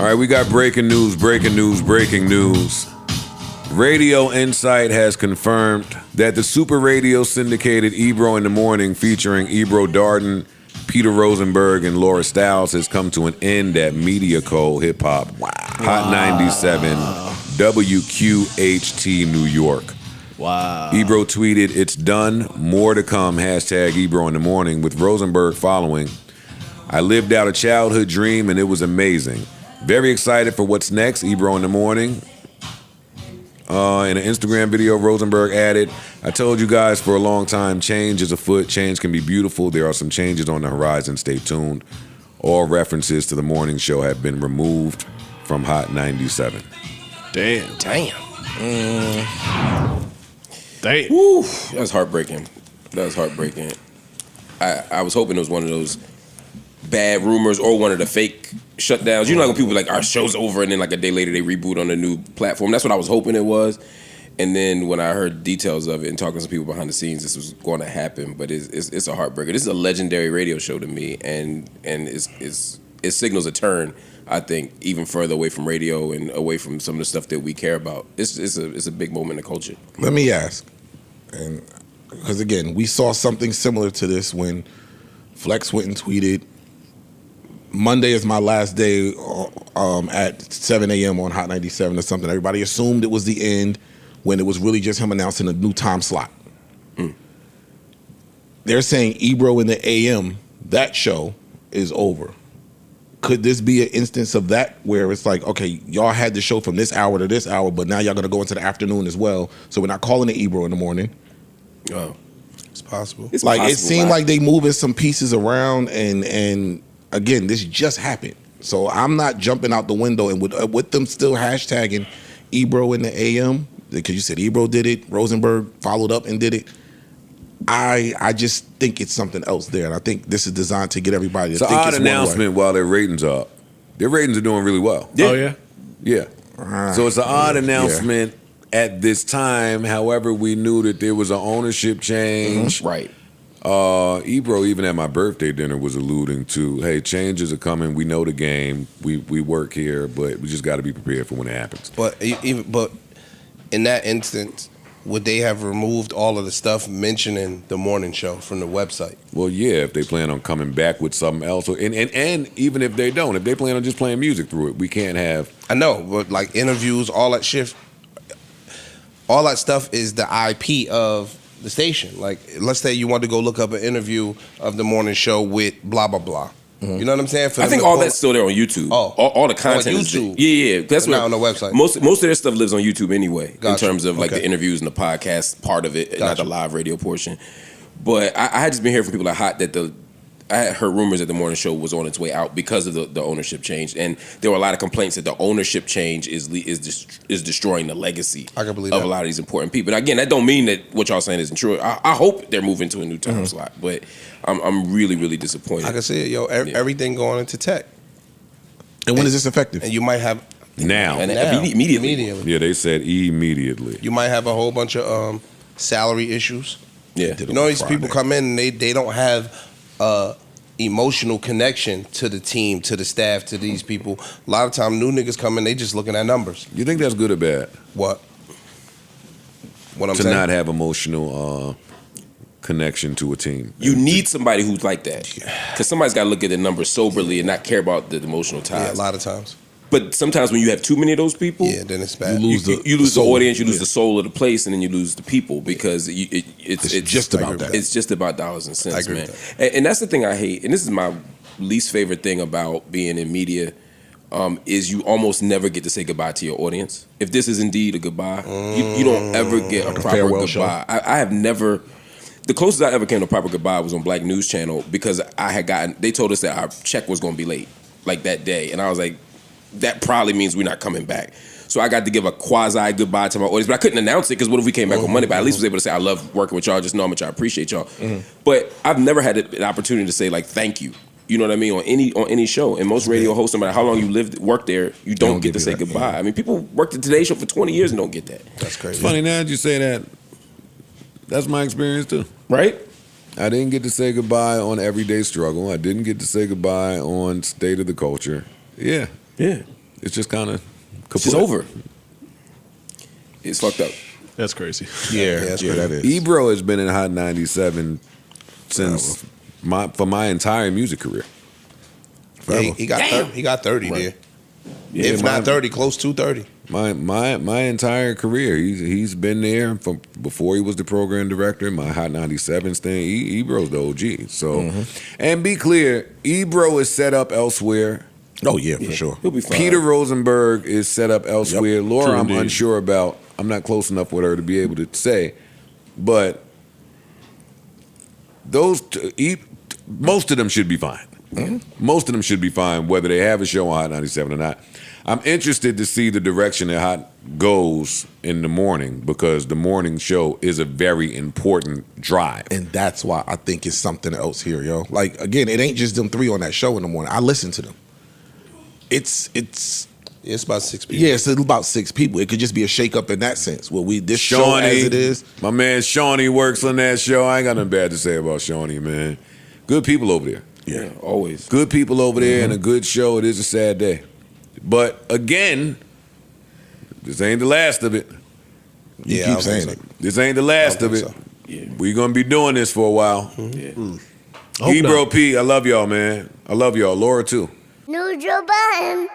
All right, we got breaking news. Radio Insight has confirmed that the super radio syndicated Ebro in the Morning featuring Ebro Darden, Peter Rosenberg, and Laura Stiles has come to an end at Media Co. Hip Hop. Wow. Hot 97, WQHT, New York. Wow. Ebro tweeted, "It's done. More to come. Hashtag Ebro in the Morning," with Rosenberg following. "I lived out a childhood dream and it was amazing. Very excited for what's next. Ebro in the Morning." In an Instagram video, Rosenberg added, "I told you guys for a long time, change is afoot. Change can be beautiful. There are some changes on the horizon. Stay tuned. All references to the morning show have been removed from Hot 97. Damn. Woo, that's heartbreaking. I was hoping it was one of those bad rumors or one of the fake shutdowns. You know, like when people are like, our show's over, and then like a day later they reboot on a new platform. That's what I was hoping it was. And then when I heard details of it and talking to some people behind the scenes, this was going to happen. But it's a heartbreaker. This is a legendary radio show to me, and it signals a turn, I think, even further away from radio and away from some of the stuff that we care about. It's a big moment in the culture. Let me ask, and because again, we saw something similar to this when Flex went and tweeted, "Monday is my last day at 7 a.m. on Hot 97 or something." Everybody assumed it was the end when it was really just him announcing a new time slot. They're saying Ebro in the AM, that show is over. Could this be an instance of that where it's like, okay, y'all had the show from this hour to this hour, but now y'all going to go into the afternoon as well, so we're not calling it Ebro in the Morning? Oh, it's possible. It seemed like they moving some pieces around, and again, this just happened. So I'm not jumping out the window, and with them still hashtagging Ebro in the AM, because you said Ebro did it, Rosenberg followed up and did it. I just think it's something else there, and I think this is designed to get everybody to think it's one way. It's an odd announcement while their ratings are up. Their ratings are doing really well. Yeah. Oh, yeah? Yeah. So it's an odd announcement at this time. However, we knew that there was an ownership change. Right. Ebro, even at my birthday dinner, was alluding to, hey, changes are coming. We know the game. We work here, but we just got to be prepared for when it happens. But in that instance, would they have removed all of the stuff mentioning the morning show from the website? Well, yeah, if they plan on coming back with something else. And even if they don't, if they plan on just playing music through it, we can't have... I know, but like interviews, all that shit, all that stuff is the IP of the station. Like, let's say you want to go look up an interview of the morning show with blah, blah, blah. You know what I'm saying? I think all that's still there on YouTube. Oh, all the content on YouTube. Yeah. That's not on the website. Most of their stuff lives on YouTube anyway, in terms of like Okay. the interviews and the podcast part of it, not the live radio portion. But I had just been hearing from people at Hot that I had heard rumors that the morning show was on its way out because of the ownership change, and there were a lot of complaints that the ownership change is destroying the legacy I can believe of that. a lot of these important people. And again, that don't mean that what y'all saying isn't true. I hope they're moving to a new time slot, but I'm really, really disappointed. I can see it, yo. Everything going into tech. And when is this effective? And you might have... Now. And Now. immediately. Yeah, they said immediately. You might have a whole bunch of salary issues. Yeah. You know, these people come in and they don't have emotional connection to the team, to the staff, to these people. A lot of time, new niggas come in, they just looking at numbers. You think that's good or bad? What I'm to saying? not have emotional connection to a team. You need somebody who's like that, because somebody's got to look at the numbers soberly and not care about the emotional ties. Yeah, a lot of times. But sometimes when you have too many of those people, Yeah, then it's bad. you lose the audience, you lose the soul of the place, and then you lose the people because it's just about that. It's just about dollars and cents, I agree man. with And that's the thing I hate, and this is my least favorite thing about being in media, is you almost never get to say goodbye to your audience. If this is indeed a goodbye, you don't ever get a proper farewell goodbye. I have never. The closest I ever came to a proper goodbye was on Black News Channel, because they told us that our check was going to be late, like that day, and I was like, that probably means we're not coming back. So I got to give a quasi goodbye to my audience, but I couldn't announce it because what if we came back on Monday? But at least I was able to say I love working with y'all. Just know how much I appreciate y'all. But I've never had an opportunity to say like thank you. You know what I mean? On any show. And most radio hosts, no matter how long you work there, you don't get to say goodbye. I mean, people worked the Today Show for 20 years and don't get that. That's crazy. It's funny now that you say that. That's my experience too. Right? I didn't get to say goodbye on Everyday Struggle. I didn't get to say goodbye on State of the Culture. Yeah. Yeah. it's just kind of It's just over. It's fucked up. That's crazy. Yeah, that's yeah, crazy. that is. Ebro has been in Hot 97 since for my entire music career. Yeah, he got 30 there. Yeah, If not 30, close to 30. My entire career, he's been there from before he was the program director. My Hot 97's thing, Ebro's the OG. So, and be clear, Ebro is set up elsewhere. Oh yeah, for sure. He'll be fine. Peter Rosenberg is set up elsewhere. Yep, Laura, true I'm indeed. unsure about. I'm not close enough with her to be able to say, but most of them should be fine. Most of them should be fine, whether they have a show on Hot 97 or not. I'm interested to see the direction that Hot goes in the morning, because the morning show is a very important drive. And that's why I think it's something else here, yo. Like, again, it ain't just them three on that show in the morning. I listen to them. It's about 6 people. yeah, it's about 6 people. It could just be a shakeup in that sense. Well, this show as it is. My man Shawnee works on that show. I ain't got nothing bad to say about Shawnee, man. Good people over there. Yeah, always. Good people over there and a good show. It is a sad day. But again, this ain't the last of it. You Yeah, I keep don't saying think it. This ain't the last of it. so. Yeah. We're going to be doing this for a while. Yeah. Hope Ebro not. P, I love y'all, man. I love y'all. Laura, too. Neutral button.